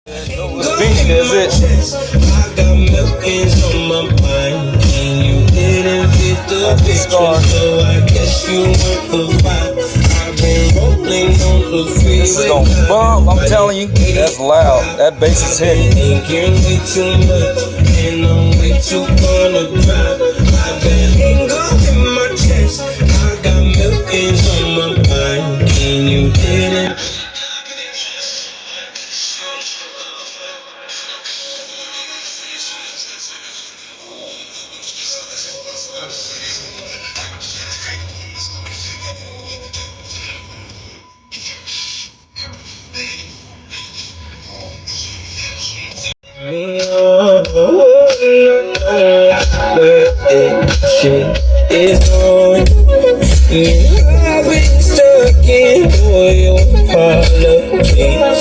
Speaking is it? I got millions on my mind, and you didn't fit the picture, so I guess you weren't the vibe. I've been rolling on the freeway. This is gonna bump, I'm telling you. That's loud. That bass is hitting. Thinking way too much, and I'm way too gonna drive. I got anger in my chest. I got millions on my mind, and you didn't. Shit is on. I've been stuck in for your apologies.